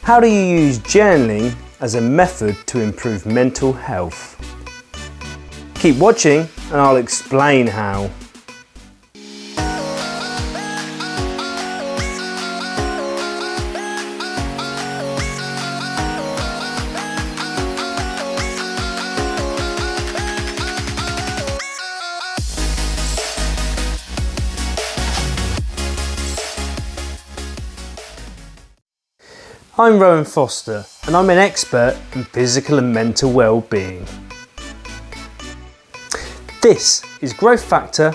How do you use journaling as a method to improve mental health? Keep watching and I'll explain how. I'm Rowan Foster and I'm an expert in physical and mental well-being. This is Growth Factor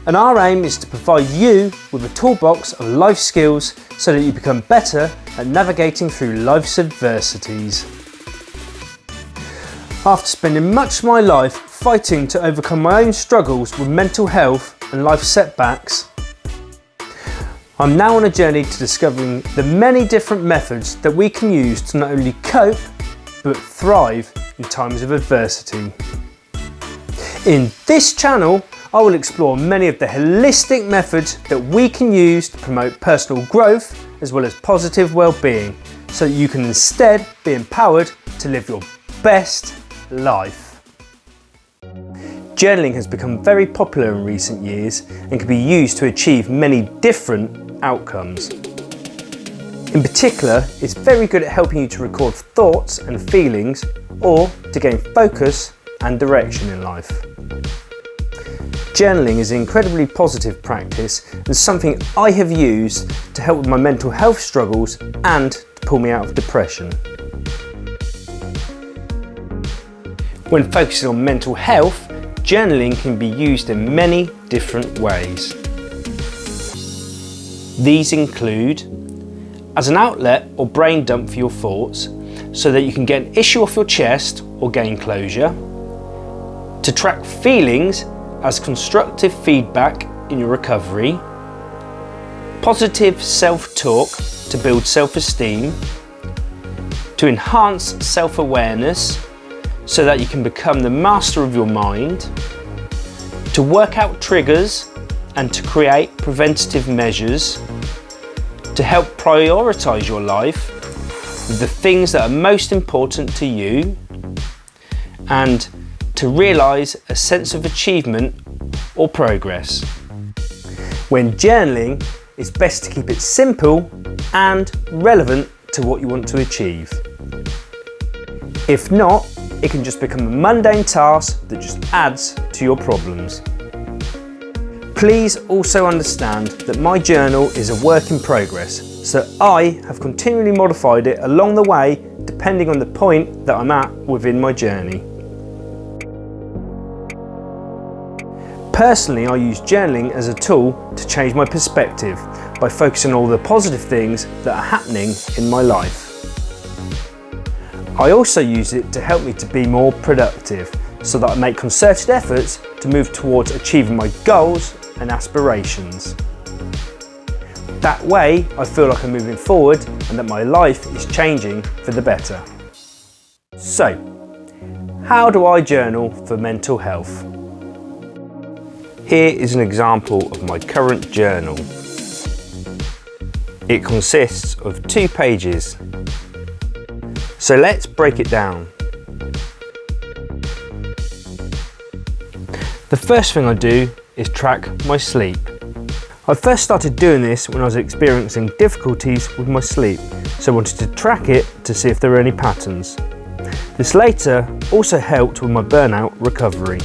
and our aim is to provide you with a toolbox of life skills so that you become better at navigating through life's adversities. After spending much of my life fighting to overcome my own struggles with mental health and life setbacks, I'm now on a journey to discovering the many different methods that we can use to not only cope, but thrive in times of adversity. In this channel, I will explore many of the holistic methods that we can use to promote personal growth as well as positive well-being, so that you can instead be empowered to live your best life. Journaling has become very popular in recent years and can be used to achieve many different outcomes. In particular, it's very good at helping you to record thoughts and feelings or to gain focus and direction in life. Journaling is an incredibly positive practice and something I have used to help with my mental health struggles and to pull me out of depression. When focusing on mental health, journaling can be used in many different ways. These include as an outlet or brain dump for your thoughts so that you can get an issue off your chest or gain closure, to track feelings as constructive feedback in your recovery, positive self-talk to build self-esteem, to enhance self-awareness so that you can become the master of your mind, to work out triggers and to create preventative measures, to help prioritise your life with the things that are most important to you, and to realise a sense of achievement or progress. When journaling, it's best to keep it simple and relevant to what you want to achieve. If not, it can just become a mundane task that just adds to your problems. Please also understand that my journal is a work in progress, so I have continually modified it along the way depending on the point that I'm at within my journey. Personally, I use journaling as a tool to change my perspective by focusing on all the positive things that are happening in my life. I also use it to help me to be more productive so that I make concerted efforts to move towards achieving my goals and aspirations. That way, I feel like I'm moving forward and that my life is changing for the better. So, how do I journal for mental health? Here is an example of my current journal. It consists of 2 pages. So let's break it down. The first thing I do is track my sleep. I first started doing this when I was experiencing difficulties with my sleep, so I wanted to track it to see if there were any patterns. This later also helped with my burnout recovery.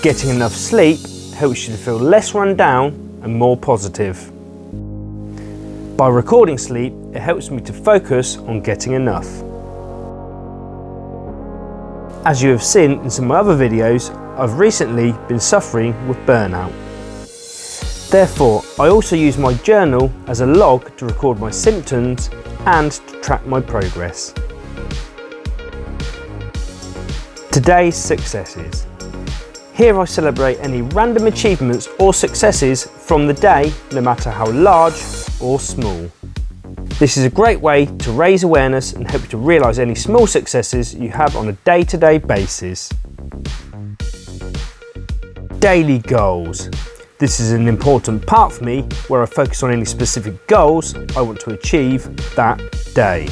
Getting enough sleep helps you to feel less run down and more positive. By recording sleep, it helps me to focus on getting enough. As you have seen in some of my other videos, I've recently been suffering with burnout. Therefore, I also use my journal as a log to record my symptoms and to track my progress. Today's successes. Here I celebrate any random achievements or successes from the day, no matter how large or small. This is a great way to raise awareness and help you to realise any small successes you have on a day-to-day basis. Daily goals. This is an important part for me where I focus on any specific goals I want to achieve that day.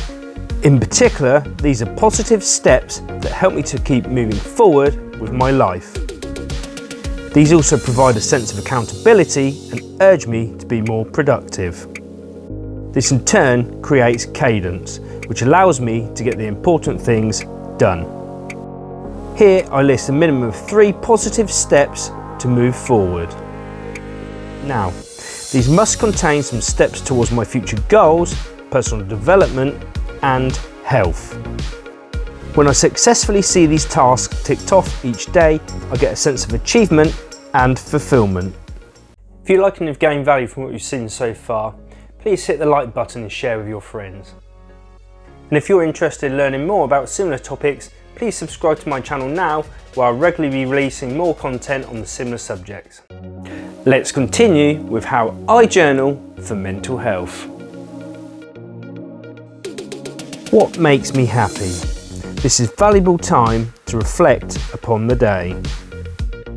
In particular, these are positive steps that help me to keep moving forward with my life. These also provide a sense of accountability and urge me to be more productive. This in turn creates cadence, which allows me to get the important things done. Here I list a minimum of 3 positive steps to move forward. Now, these must contain some steps towards my future goals, personal development and health. When I successfully see these tasks ticked off each day, I get a sense of achievement and fulfillment. If you like and have gained value from what you've seen so far, please hit the like button and share with your friends. And if you're interested in learning more about similar topics, please subscribe to my channel now, where I'll regularly be releasing more content on the similar subjects. Let's continue with how I journal for mental health. What makes me happy? This is valuable time to reflect upon the day.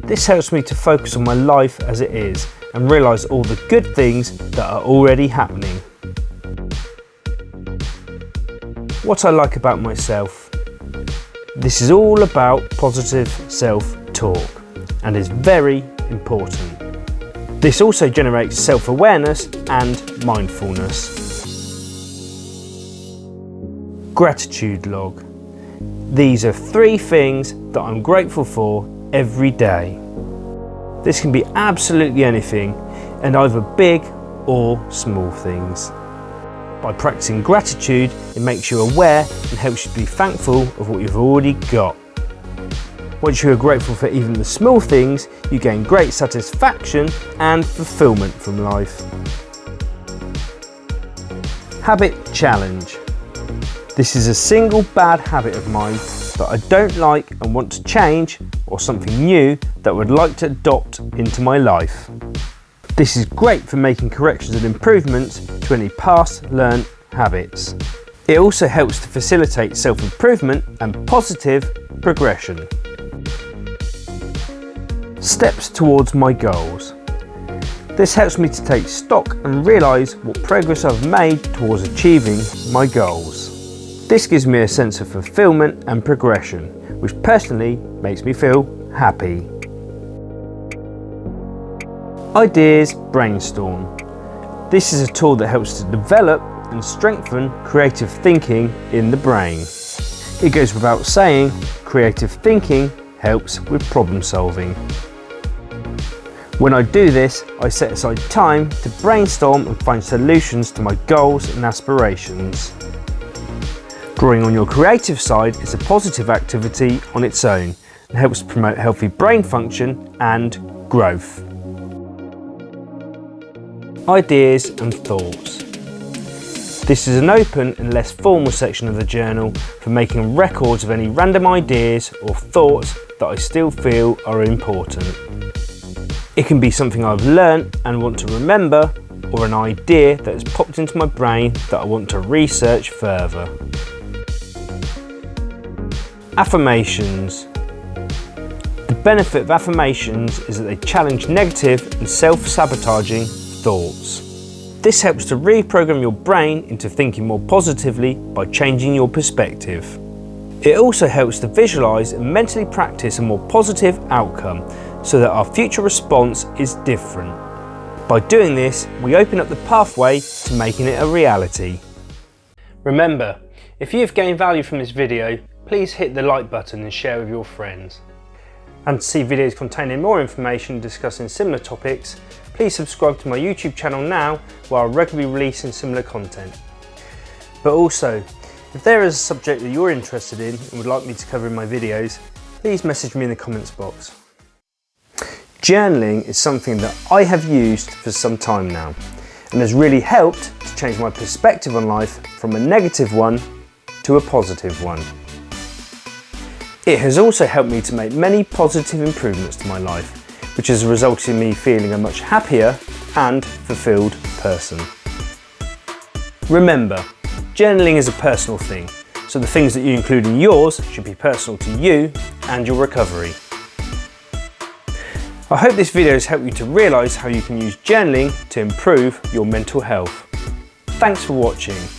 This helps me to focus on my life as it is and realise all the good things that are already happening. What I like about myself. This is all about positive self-talk and is very important. This also generates self-awareness and mindfulness. Gratitude log. These are 3 things that I'm grateful for every day. This can be absolutely anything and either big or small things. By practicing gratitude, it makes you aware and helps you to be thankful of what you've already got. Once you are grateful for even the small things, you gain great satisfaction and fulfillment from life. Habit challenge. This is a single bad habit of mine that I don't like and want to change, or something new that I would like to adopt into my life. This is great for making corrections and improvements to any past learned habits. It also helps to facilitate self-improvement and positive progression. Steps towards my goals. This helps me to take stock and realise what progress I've made towards achieving my goals. This gives me a sense of fulfilment and progression, which personally makes me feel happy. Ideas Brainstorm. This is a tool that helps to develop and strengthen creative thinking in the brain. It goes without saying, creative thinking helps with problem solving. When I do this, I set aside time to brainstorm and find solutions to my goals and aspirations. Drawing on your creative side is a positive activity on its own and helps promote healthy brain function and growth. Ideas and thoughts. This is an open and less formal section of the journal for making records of any random ideas or thoughts that I still feel are important. It can be something I've learnt and want to remember, or an idea that has popped into my brain that I want to research further. Affirmations. The benefit of affirmations is that they challenge negative and self-sabotaging thoughts. This helps to reprogram your brain into thinking more positively by changing your perspective. It also helps to visualise and mentally practice a more positive outcome so that our future response is different. By doing this, we open up the pathway to making it a reality. Remember, if you have gained value from this video, please hit the like button and share with your friends. And to see videos containing more information discussing similar topics, please subscribe to my YouTube channel now, where I'll regularly releasing similar content. But also, if there is a subject that you're interested in and would like me to cover in my videos, please message me in the comments box. Journaling is something that I have used for some time now and has really helped to change my perspective on life from a negative one to a positive one. It has also helped me to make many positive improvements to my life, which has resulted in me feeling a much happier and fulfilled person. Remember, journaling is a personal thing, so the things that you include in yours should be personal to you and your recovery. I hope this video has helped you to realise how you can use journaling to improve your mental health. Thanks for watching.